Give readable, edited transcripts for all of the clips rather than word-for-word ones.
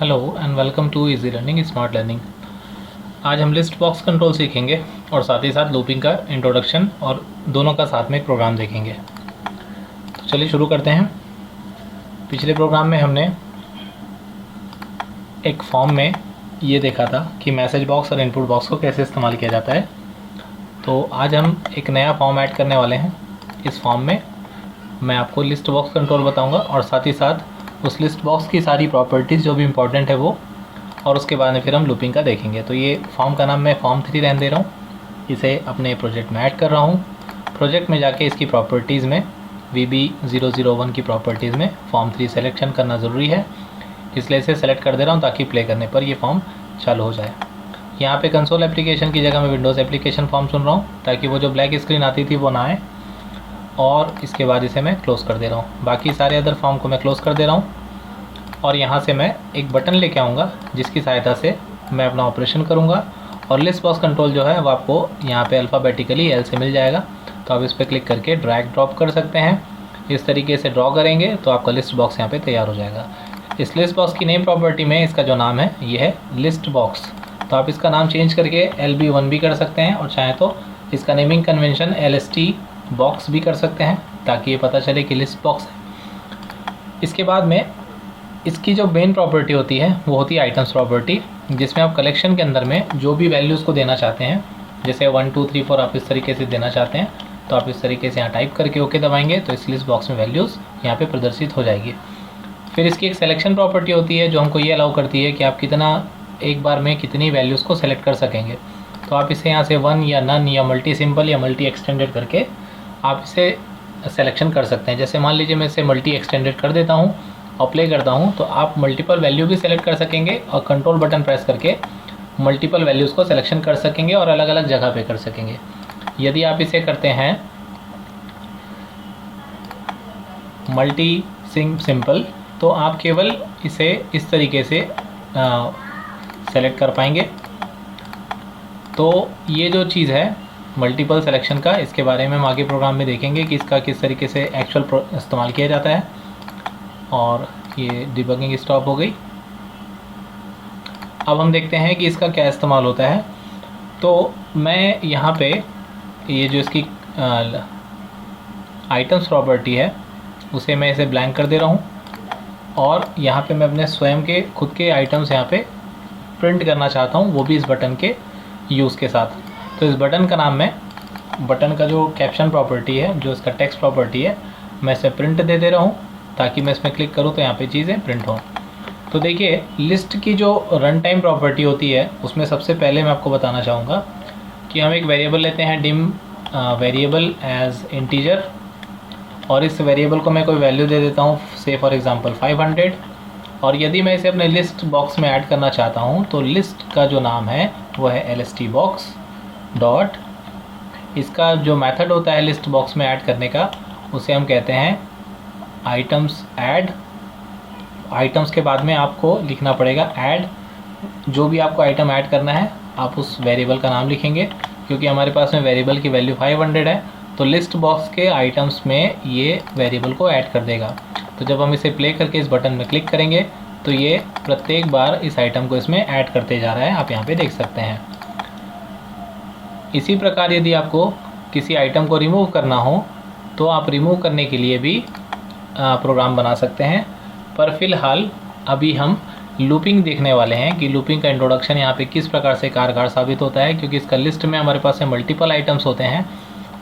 Hello and welcome to easy learning smart learning. आज हम list box control सीखेंगे और साथ ही साथ लूपिंग का इंट्रोडक्शन और दोनों का साथ में एक प्रोग्राम देखेंगे। तो चलिए शुरू करते हैं। पिछले प्रोग्राम में हमने एक फॉर्म में ये देखा था कि मैसेज बॉक्स और इनपुट बॉक्स को कैसे इस्तेमाल किया जाता है। तो आज हम एक नया फॉर्म ऐड करने वाले हैं। इस फॉर्म में मैं आपको लिस्ट बॉक्स कंट्रोल बताऊँगा और साथ ही साथ उस लिस्ट बॉक्स की सारी प्रॉपर्टीज़ जो भी इम्पोर्टेंट है वो, और उसके बाद में फिर हम लूपिंग का देखेंगे। तो ये फॉर्म का नाम मैं फॉर्म 3 रहने दे रहा हूँ। इसे अपने प्रोजेक्ट में ऐड कर रहा हूँ। प्रोजेक्ट में जाके इसकी प्रॉपर्टीज़ में VB001 की प्रॉपर्टीज़ में फॉर्म 3 सेलेक्शन करना ज़रूरी है, इसलिए इसे सेलेक्ट कर दे रहा हूँ ताकि प्ले करने पर ये फॉर्म चालू हो जाए। यहाँ पे कंसोल एप्लीकेशन की जगह मैं विंडोज़ एप्लीकेशन फॉर्म चुन रहा हूँ ताकि वो जो ब्लैक स्क्रीन आती थी वो ना आए, और इसके बाद इसे मैं क्लोज़ कर दे रहा हूँ। बाकी सारे अदर फॉर्म को मैं क्लोज़ कर दे रहा हूँ और यहाँ से मैं एक बटन लेके आऊँगा जिसकी सहायता से मैं अपना ऑपरेशन करूँगा, और लिस्ट बॉक्स कंट्रोल जो है वो आपको यहाँ पे अल्फ़ाबेटिकली L से मिल जाएगा। तो आप इस पर क्लिक करके ड्रैग ड्रॉप कर सकते हैं। इस तरीके से ड्रॉ करेंगे तो आपका लिस्ट बॉक्स यहाँ पे तैयार हो जाएगा। इस लिस्ट बॉक्स की नेम प्रॉपर्टी में इसका जो नाम है ये है लिस्ट बॉक्स। तो आप इसका नाम चेंज करके LB1 भी कर सकते हैं, और चाहें तो इसका नेमिंग कन्वेंशन LST बॉक्स भी कर सकते हैं ताकि ये पता चले कि लिस्ट बॉक्स है। इसके बाद में इसकी जो मेन प्रॉपर्टी होती है वो होती है आइटम्स प्रॉपर्टी, जिसमें आप कलेक्शन के अंदर में जो भी वैल्यूज़ को देना चाहते हैं, जैसे 1 2 3 4 आप इस तरीके से देना चाहते हैं, तो आप इस तरीके से यहाँ टाइप करके ओके दबाएंगे तो इस लिस्ट बॉक्स में वैल्यूज़ यहाँ पे प्रदर्शित हो जाएगी। फिर इसकी एक सिलेक्शन प्रॉपर्टी होती है जो हमको ये अलाउ करती है कि आप कितना एक बार में कितनी वैल्यूज़ को सेलेक्ट कर सकेंगे। तो आप इसे यहाँ से 1 या नन या मल्टी सिंपल या मल्टी एक्सटेंडेड करके आप इसे सिलेक्शन कर सकते हैं। जैसे मान लीजिए मैं इसे मल्टी एक्सटेंडेड कर देता हूँ और प्ले करता हूँ, तो आप मल्टीपल वैल्यू भी सेलेक्ट कर सकेंगे और कंट्रोल बटन प्रेस करके मल्टीपल वैल्यूज़ को सिलेक्शन कर सकेंगे और अलग अलग जगह पे कर सकेंगे। यदि आप इसे करते हैं मल्टी सिंपल तो आप केवल इसे इस तरीके से सेलेक्ट कर पाएंगे। तो ये जो चीज़ है मल्टीपल सिलेक्शन का, इसके बारे में हम आगे प्रोग्राम में देखेंगे कि इसका किस तरीके से एक्चुअल इस्तेमाल किया जाता है। और ये डिबगिंग स्टॉप हो गई। अब हम देखते हैं कि इसका क्या इस्तेमाल होता है। तो मैं यहाँ पे ये जो इसकी आइटम्स प्रॉपर्टी है उसे मैं इसे ब्लैंक कर दे रहा हूँ, और यहाँ पे मैं अपने स्वयं के खुद के आइटम्स यहाँ पे प्रिंट करना चाहता हूँ, वो भी इस बटन के यूज़ के साथ। तो इस बटन का नाम मैं, बटन का जो कैप्शन प्रॉपर्टी है, जो इसका टेक्स्ट प्रॉपर्टी है, मैं इसे प्रिंट दे दे रहा हूँ ताकि मैं इसमें क्लिक करूँ तो यहाँ पे चीज़ें प्रिंट हों। तो देखिए लिस्ट की जो रन टाइम प्रॉपर्टी होती है उसमें सबसे पहले मैं आपको बताना चाहूँगा कि हम एक वेरिएबल लेते हैं डिम वेरिएबल एज इंटीजर, और इस वेरिएबल को मैं कोई वैल्यू दे देता हूँ, से फॉर एग्जांपल 500। और यदि मैं इसे अपने लिस्ट बॉक्स में ऐड करना चाहता हूँ तो लिस्ट का जो नाम है वो है LST बॉक्स डॉट, इसका जो मेथड होता है लिस्ट बॉक्स में ऐड करने का उसे हम कहते हैं आइटम्स ऐड। आइटम्स के बाद में आपको लिखना पड़ेगा ऐड, जो भी आपको आइटम ऐड करना है आप उस वेरिएबल का नाम लिखेंगे। क्योंकि हमारे पास में वेरिएबल की वैल्यू 500 है तो लिस्ट बॉक्स के आइटम्स में ये वेरिएबल को ऐड कर देगा। तो जब हम इसे प्ले करके इस बटन में क्लिक करेंगे तो ये प्रत्येक बार इस आइटम को इसमें ऐड करते जा रहा है, आप यहाँ पे देख सकते हैं। इसी प्रकार यदि आपको किसी आइटम को रिमूव करना हो तो आप रिमूव करने के लिए भी प्रोग्राम बना सकते हैं। पर फिलहाल अभी हम लूपिंग देखने वाले हैं कि लूपिंग का इंट्रोडक्शन यहाँ पे किस प्रकार से कारगर साबित होता है, क्योंकि इसका लिस्ट में हमारे पास में मल्टीपल आइटम्स होते हैं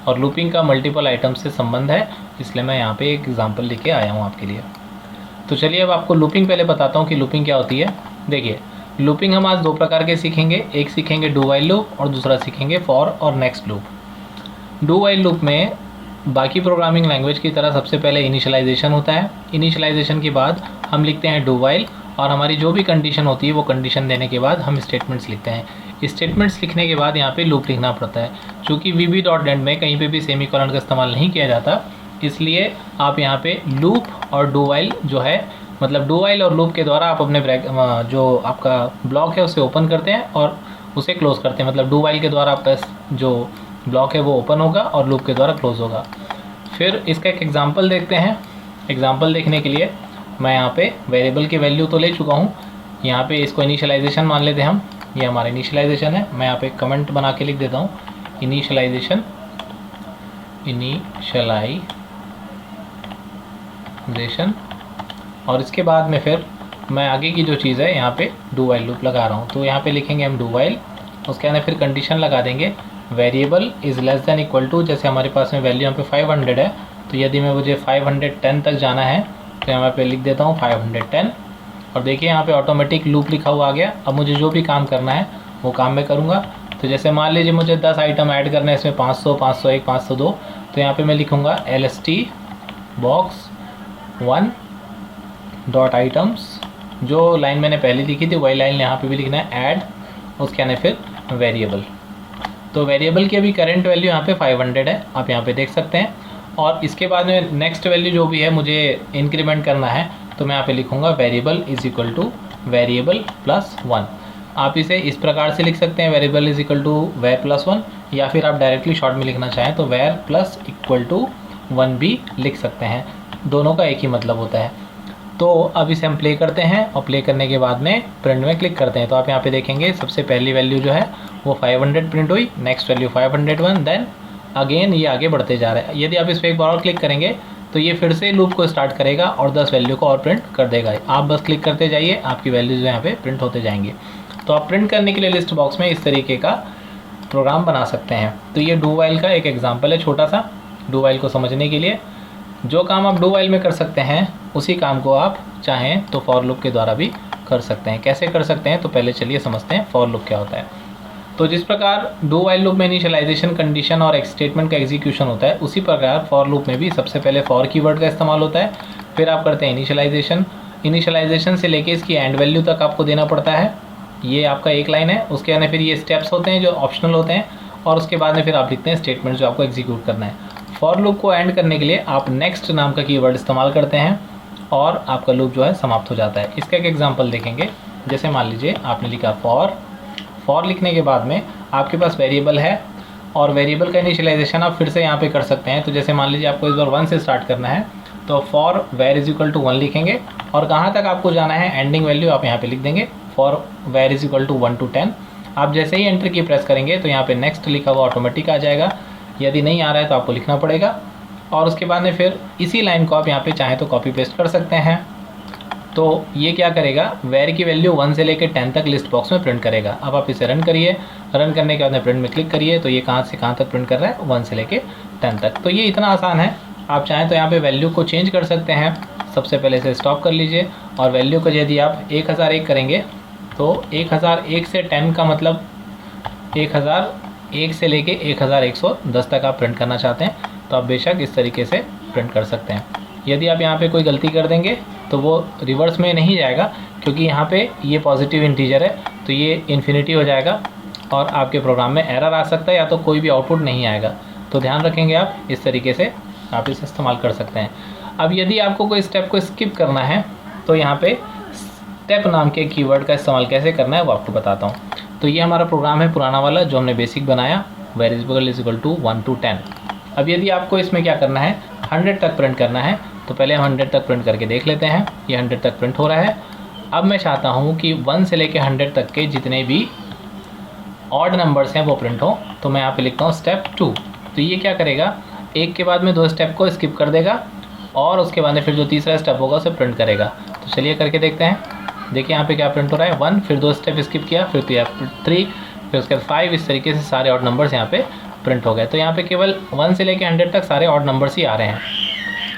और लूपिंग का मल्टीपल आइटम्स से संबंध है, इसलिए मैं यहाँ पे एक एग्जांपल लेके आया हूँ आपके लिए। तो चलिए अब आपको लूपिंग पहले बताता हूँ कि लूपिंग क्या होती है। देखिए लूपिंग हम आज दो प्रकार के सीखेंगे, एक सीखेंगे डू वाइल लूप और दूसरा सीखेंगे फॉर और next loop. Do while loop में बाकी प्रोग्रामिंग लैंग्वेज की तरह सबसे पहले इनिशियलाइजेशन होता है। इनिशियलाइजेशन के बाद हम लिखते हैं डू वाइल, और हमारी जो भी कंडीशन होती है वो कंडीशन देने के बाद हम स्टेटमेंट्स लिखते हैं। स्टेटमेंट्स लिखने के बाद यहाँ पे लूप लिखना पड़ता है। चूँकि VB.NET में कहीं पे भी सेमीकोलन का इस्तेमाल नहीं किया जाता, इसलिए आप यहाँ पे लूप और डू वाइल जो है, मतलब डू वाइल और लूप के द्वारा आप अपने जो आपका ब्लॉक है उसे ओपन करते हैं और उसे क्लोज़ करते हैं। मतलब डू वाइल के द्वारा आपका जो ब्लॉक है वो ओपन होगा और लूप के द्वारा क्लोज़ होगा। फिर इसका एक एग्जांपल देखते हैं। एग्जांपल देखने के लिए मैं यहाँ पे वेरिएबल की वैल्यू तो ले चुका हूँ, यहाँ पे इसको इनिशियलाइजेशन मान लेते हैं हम, ये हमारा इनिशियलाइजेशन है। मैं यहाँ पे कमेंट बना के लिख देता हूँ, इनिशियलाइजेशन और इसके बाद में फिर मैं आगे की जो चीज़ है यहाँ पे डू वाइल लूप लगा रहा हूँ। तो यहाँ पे लिखेंगे हम डू वाइल, उसके अंदर फिर कंडीशन लगा देंगे variable is less than equal to, जैसे हमारे पास में वैल्यू यहाँ पे 500 है, तो यदि मैं मुझे 510 तक जाना है तो यहाँ पे लिख देता हूँ 510। और देखिए यहाँ पे ऑटोमेटिक लूप लिखा हुआ आ गया। अब मुझे जो भी काम करना है वो काम मैं करूँगा। तो जैसे मान लीजिए मुझे 10 आइटम ऐड करना है, इसमें 500, 501, 502, तो यहाँ पे मैं लिखूँगा LST box 1 डॉट आइटम्स, जो लाइन मैंने पहले लिखी थी वही लाइन यहाँ पे भी लिखना है, ऐड, उसके आने फिर वेरिएबल। तो वेरिएबल की अभी करंट वैल्यू यहाँ पे 500 है, आप यहाँ पे देख सकते हैं। और इसके बाद में नेक्स्ट वैल्यू जो भी है मुझे इंक्रीमेंट करना है, तो मैं यहाँ पे लिखूँगा variable is equal to variable plus 1। आप इसे इस प्रकार से लिख सकते हैं, variable is equal to var plus 1, या फिर आप डायरेक्टली शॉर्ट में लिखना चाहें तो वेर प्लस इक्वल टू 1 भी लिख सकते हैं। दोनों का एक ही मतलब होता है। तो अब इसे हम प्ले करते हैं और प्ले करने के बाद में प्रिंट में क्लिक करते हैं। तो आप यहाँ पे देखेंगे सबसे पहली वैल्यू जो है वो 500 प्रिंट हुई, नेक्स्ट वैल्यू 501, देन अगेन ये आगे बढ़ते जा रहा है। यदि आप इस पर एक बार और क्लिक करेंगे तो ये फिर से लूप को स्टार्ट करेगा और 10 वैल्यू को और प्रिंट कर देगा। आप बस क्लिक करते जाइए, आपकी वैल्यूज यहाँ पे प्रिंट होते जाएंगे। तो आप प्रिंट करने के लिए लिस्ट बॉक्स में इस तरीके का प्रोग्राम बना सकते हैं। तो ये डू वाइल का एक एग्जाम्पल है छोटा सा, डू वाइल को समझने के लिए। जो काम आप डू वाइल में कर सकते हैं उसी काम को आप चाहें तो फॉर लूप के द्वारा भी कर सकते हैं। कैसे कर सकते हैं तो पहले चलिए समझते हैं फॉर लूप क्या होता है। तो जिस प्रकार डू वाइल लूप में इनिशियलाइजेशन, कंडीशन और एक स्टेटमेंट का एग्जीक्यूशन होता है, उसी प्रकार फॉर लूप में भी सबसे पहले फॉर कीवर्ड का इस्तेमाल होता है, फिर आप करते हैं इनिशियलाइजेशन से लेके इसकी एंड वैल्यू तक आपको देना पड़ता है। ये आपका एक लाइन है, उसके अंदर फिर ये स्टेप्स होते हैं जो ऑप्शनल होते हैं, और उसके बाद में फिर आप लिखते हैं स्टेटमेंट जो आपको एग्जीक्यूट करना है। फॉर लूप को एंड करने के लिए आप नेक्स्ट नाम का कीवर्ड इस्तेमाल करते हैं और आपका लूप जो है समाप्त हो जाता है। इसका एक एग्जांपल देखेंगे। जैसे मान लीजिए आपने लिखा फॉर लिखने के बाद में आपके पास वेरिएबल है और वेरिएबल का इनिशियलाइजेशन आप फिर से यहाँ पे कर सकते हैं। तो जैसे मान लीजिए आपको इस बार 1 से स्टार्ट करना है, तो for var is equal to 1 लिखेंगे और कहाँ तक आपको जाना है एंडिंग वैल्यू आप यहाँ पे लिख देंगे, for var is equal to 1 to 10। आप जैसे ही एंटर की प्रेस करेंगे तो यहाँ पे नेक्स्ट लिखा हुआ ऑटोमेटिक आ जाएगा। यदि नहीं आ रहा है तो आपको लिखना पड़ेगा, और उसके बाद में फिर इसी लाइन को आप यहाँ पे चाहें तो कॉपी पेस्ट कर सकते हैं। तो ये क्या करेगा, वेर की वैल्यू 1 से लेकर 10 तक लिस्ट बॉक्स में प्रिंट करेगा। अब आप इसे रन करिए, रन करने के बाद में प्रिंट में क्लिक करिए तो ये कहाँ से कहाँ तक प्रिंट कर रहा है, 1 से लेकर 10 तक। तो ये इतना आसान है। आप चाहें तो यहाँ पे वैल्यू को चेंज कर सकते हैं। सबसे पहले इसे स्टॉप कर लीजिए और वैल्यू को यदि आप 1001 करेंगे तो 1001 से 10 का मतलब 1001 से लेके 1110 तक आप प्रिंट करना चाहते हैं तो आप बेशक इस तरीके से प्रिंट कर सकते हैं। यदि आप यहाँ पे कोई गलती कर देंगे तो वो रिवर्स में नहीं जाएगा, क्योंकि यहाँ पे ये पॉजिटिव इंटीजर है तो ये इन्फिनिटी हो जाएगा और आपके प्रोग्राम में एरर आ सकता है या तो कोई भी आउटपुट नहीं आएगा। तो ध्यान रखेंगे आप, इस तरीके से आप इसे इस्तेमाल कर सकते हैं। अब यदि आपको कोई स्टेप को स्किप करना है तो यहाँ पे स्टेप नाम के कीवर्ड का इस्तेमाल कैसे करना है वो आपको बताता हूँ। तो ये हमारा प्रोग्राम है पुराना वाला जो हमने बेसिक बनाया, variable is equal to 1 to 10। अब यदि आपको इसमें क्या करना है, 100 तक प्रिंट करना है, तो पहले हम 100 तक प्रिंट करके देख लेते हैं। ये 100 तक प्रिंट हो रहा है। अब मैं चाहता हूँ कि 1 से लेकर 100 तक के जितने भी ऑड नंबर्स हैं वो प्रिंट हो, तो मैं यहाँ पे लिखता हूँ स्टेप 2। तो ये क्या करेगा, एक के बाद में 2 स्टेप को स्किप कर देगा और उसके बाद में फिर जो तीसरा स्टेप होगा उसे प्रिंट करेगा। तो चलिए करके देखते हैं। देखिए यहाँ पे क्या प्रिंट हो रहा है, 1, फिर 2 स्टेप स्किप किया, फिर 3, फिर उसके बाद 5, इस तरीके से सारे ऑड नंबर्स यहाँ पे प्रिंट हो गए। तो यहाँ पे केवल 1 से लेकर 100 तक सारे ऑड नंबर्स ही आ रहे हैं।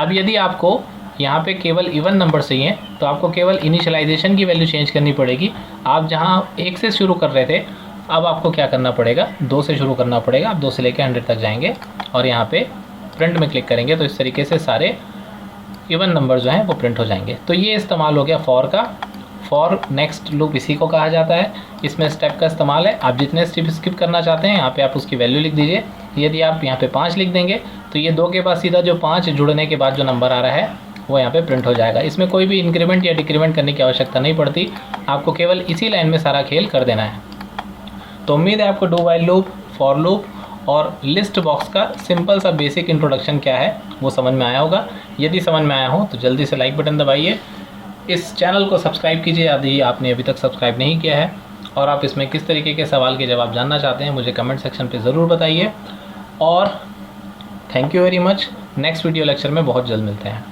अब यदि आपको यहाँ पे केवल इवन नंबर चाहिए तो आपको केवल इनिशियलाइजेशन की वैल्यू चेंज करनी पड़ेगी। आप जहाँ 1 से शुरू कर रहे थे, अब आपको क्या करना पड़ेगा, 2 से शुरू करना पड़ेगा। आप 2 से लेकर 100 तक जाएंगे और यहाँ पे प्रिंट में क्लिक करेंगे तो इस तरीके से सारे इवन नंबर जो हैं वो प्रिंट हो जाएंगे। तो ये इस्तेमाल हो गया फॉर का। फॉर नेक्स्ट लूप इसी को कहा जाता है। इसमें स्टेप का इस्तेमाल है। आप जितने स्टेप स्किप करना चाहते हैं यहाँ पे आप उसकी वैल्यू लिख दीजिए। यदि आप यहाँ पे 5 लिख देंगे तो ये 2 के बाद सीधा जो 5 जुड़ने के बाद जो नंबर आ रहा है वो यहाँ पे प्रिंट हो जाएगा। इसमें कोई भी इंक्रीमेंट या डिक्रीमेंट करने की आवश्यकता नहीं पड़ती, आपको केवल इसी लाइन में सारा खेल कर देना है। तो उम्मीद है आपको do while loop, for loop और लिस्ट बॉक्स का सिंपल सा बेसिक इंट्रोडक्शन क्या है वो समझ में आया होगा। यदि समझ में आया हो तो जल्दी से लाइक बटन दबाइए, इस चैनल को सब्सक्राइब कीजिए यदि आपने अभी तक सब्सक्राइब नहीं किया है, और आप इसमें किस तरीके के सवाल के जवाब जानना चाहते हैं मुझे कमेंट सेक्शन पे ज़रूर बताइए। और thank you very much. Next video lecture में बहुत जल्द मिलते हैं।